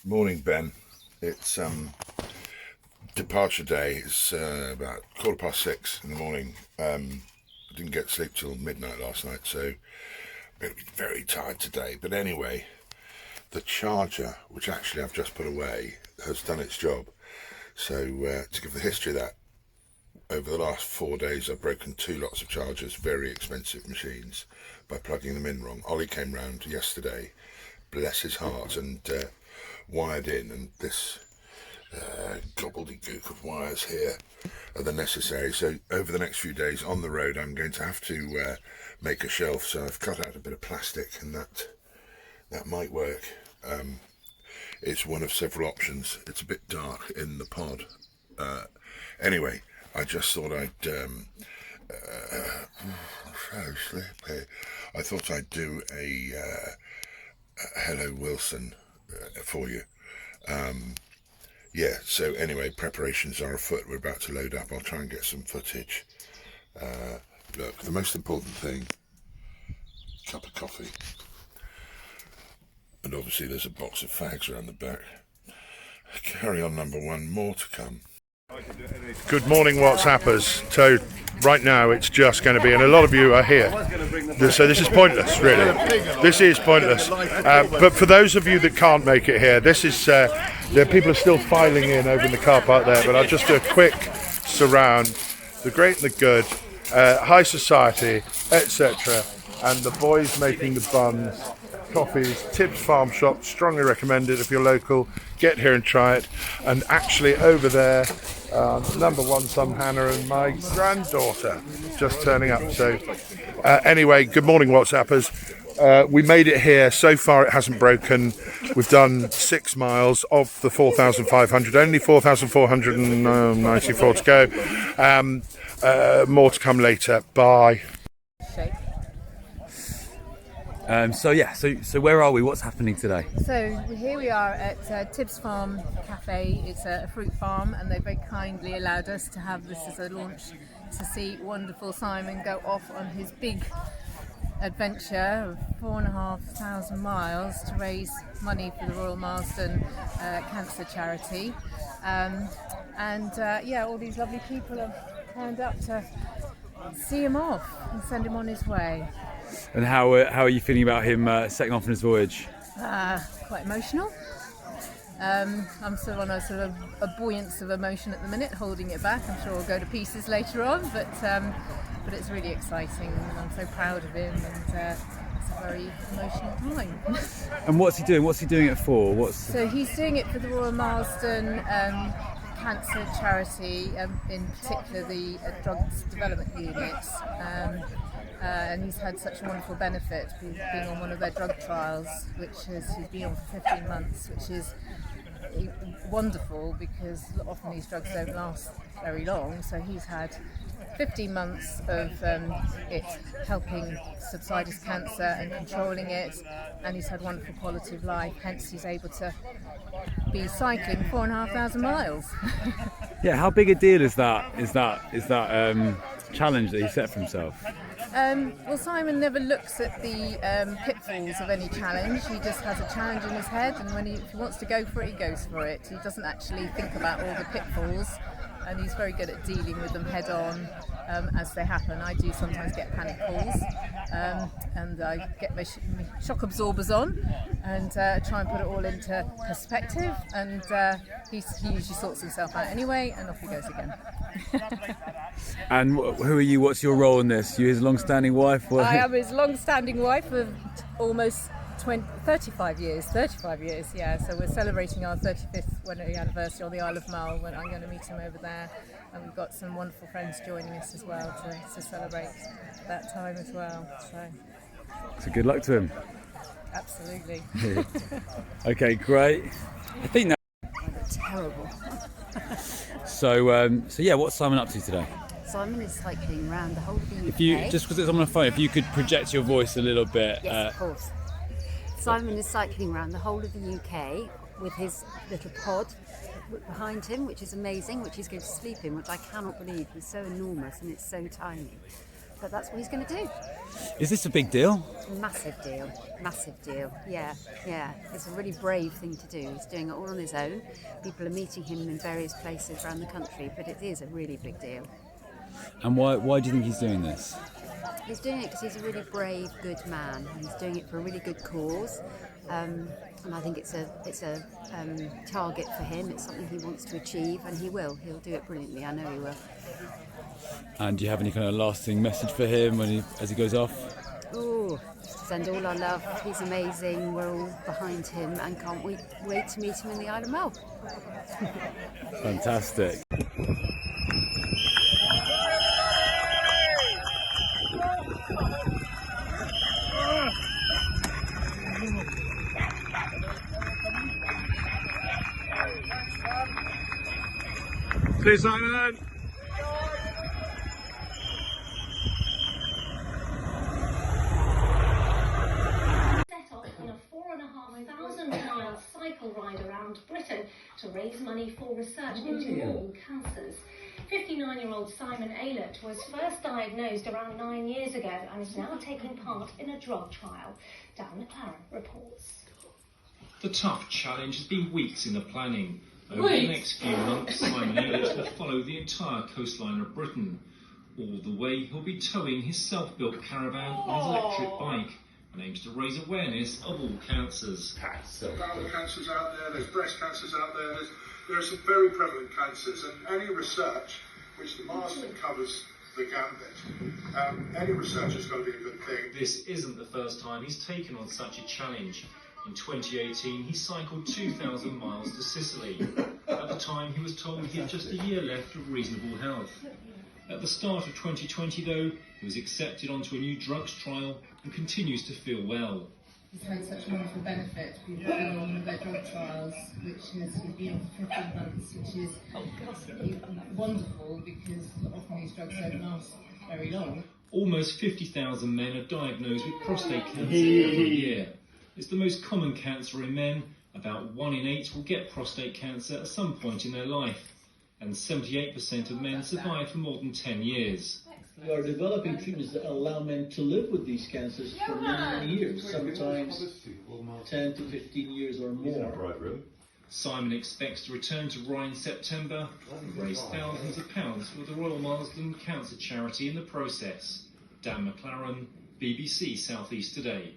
Morning, Ben. It's departure day. It's about 6:15 in the morning. I didn't get sleep till midnight last night, so I'm going to be very tired today. But anyway, the charger, which actually I've just put away, has done its job. So to give the history of that, over the last 4 days I've broken two lots of chargers, very expensive machines, by plugging them in wrong. Ollie came round yesterday, bless his heart, and wired in, and this gobbledygook of wires here are the necessary. So over the next few days on the road I'm going to have to make a shelf, so I've cut out a bit of plastic, and that might work. It's one of several options. It's a bit dark in the pod. Anyway, I just thought I'd so sleepy. I thought I'd do a Hello Wilson for you. Yeah, so anyway, preparations are afoot. We're about to load up. I'll try and get some footage. Look, the most important thing, cup of coffee. And obviously there's a box of fags around the back. Carry on, number one, more to come. Good morning, WhatsAppers. So right now it's just going to be, and a lot of you are here, so this is pointless, really. This is pointless. But for those of you that can't make it here, this is, people are still filing in over in the car park there, but I'll just do a quick surround. The great and the good, high society, etc. And the boys making the buns, coffees, Tibbs Farm Shop, strongly recommended if you're local. Get here and try it. And actually over there, number one son Hannah and my granddaughter just turning up. So anyway, good morning, WhatsAppers. We made it here. So far it hasn't broken. We've done 6 miles of the 4,500, only 4,494 to go. More to come later. Bye. So where are we? What's happening today? So here we are at Tibbs Farm Cafe. It's a fruit farm, and they very kindly allowed us to have this as a launch to see wonderful Simon go off on his big adventure of 4,500 miles to raise money for the Royal Marsden Cancer Charity. All these lovely people have turned up to see him off and send him on his way. And how are you feeling about him setting off on his voyage? Quite emotional. I'm sort of on a buoyance of emotion at the minute, holding it back. I'm sure I'll go to pieces later on, but it's really exciting. I'm so proud of him, and it's a very emotional time. And what's he doing? What's he doing it for? So he's doing it for the Royal Marsden Cancer Charity, in particular the Drugs Development Unit. And he's had such a wonderful benefit being on one of their drug trials, he's been on for 15 months, which is wonderful because often these drugs don't last very long. So he's had 15 months of it helping subside his cancer and controlling it, and he's had wonderful quality of life, hence he's able to be cycling 4,500 miles. Yeah, how big a deal is that challenge that he set for himself? Well, Simon never looks at the pitfalls of any challenge. He just has a challenge in his head, and if he wants to go for it, he goes for it. He doesn't actually think about all the pitfalls, and he's very good at dealing with them head on as they happen. I do sometimes get panic calls, and I get my shock absorbers on and try and put it all into perspective, and he usually sorts himself out anyway, and off he goes again. And who are you? What's your role in this? You his long-standing wife? I am his long-standing wife of almost 35 years, yeah. So we're celebrating our 35th wedding anniversary on the Isle of Mull, when I'm going to meet him over there. And we've got some wonderful friends joining us as well to celebrate that time as well. So good luck to him. Absolutely. Okay, great. I think that's terrible. So yeah, what's Simon up to today? Simon is cycling around the whole of the UK. If you, just because it's on the phone, if you could project your voice a little bit. Yes, of course. Simon is cycling around the whole of the UK with his little pod behind him, which is amazing, which he's going to sleep in, which I cannot believe. He's so enormous and it's so tiny. but that's what he's going to do. Is this a big deal? Massive deal, massive deal. Yeah. It's a really brave thing to do. He's doing it all on his own. People are meeting him in various places around the country, but it is a really big deal. And why do you think he's doing this? He's doing it because he's a really brave, good man. And he's doing it for a really good cause. And I think it's a target for him. It's something he wants to achieve, and he will. He'll do it brilliantly. I know he will. And do you have any kind of lasting message for him as he goes off? Oh, send all our love. He's amazing. We're all behind him and can't wait to meet him in the Isle of Mull. Fantastic. Please, Simon. Set off on a 4,500-mile cycle ride around Britain to raise money for research into all cancers. 59-year-old Simon Aylett was first diagnosed around 9 years ago and is now taking part in a drug trial. Dan McLaren reports. The tough challenge has been weeks in the planning. Over the next few months, Simon Aylett will follow the entire coastline of Britain. All the way, he'll be towing his self-built caravan on his electric bike and aims to raise awareness of all cancers. Bowel cancers out there, there's breast cancers out there, there are some very prevalent cancers, and any research, which the Marsden covers the gambit, any research has got to be a good thing. This isn't the first time he's taken on such a challenge. In 2018, he cycled 2,000 miles to Sicily. At the time, he was told he had just a year left of reasonable health. At the start of 2020, though, he was accepted onto a new drugs trial and continues to feel well. He's had such a wonderful benefit. We've been on their drug trials, which has been on for 15 months, which is wonderful because often these drugs don't last very long. Almost 50,000 men are diagnosed with prostate cancer every year. It's the most common cancer in men. About 1 in 8 will get prostate cancer at some point in their life, and 78% of men survive for more than 10 years. We are developing treatments that allow men to live with these cancers for many years, sometimes 10 to 15 years or more. Simon expects to return to Rye in September and raise thousands of pounds for the Royal Marsden Cancer Charity in the process. Dan McLaren, BBC South East Today.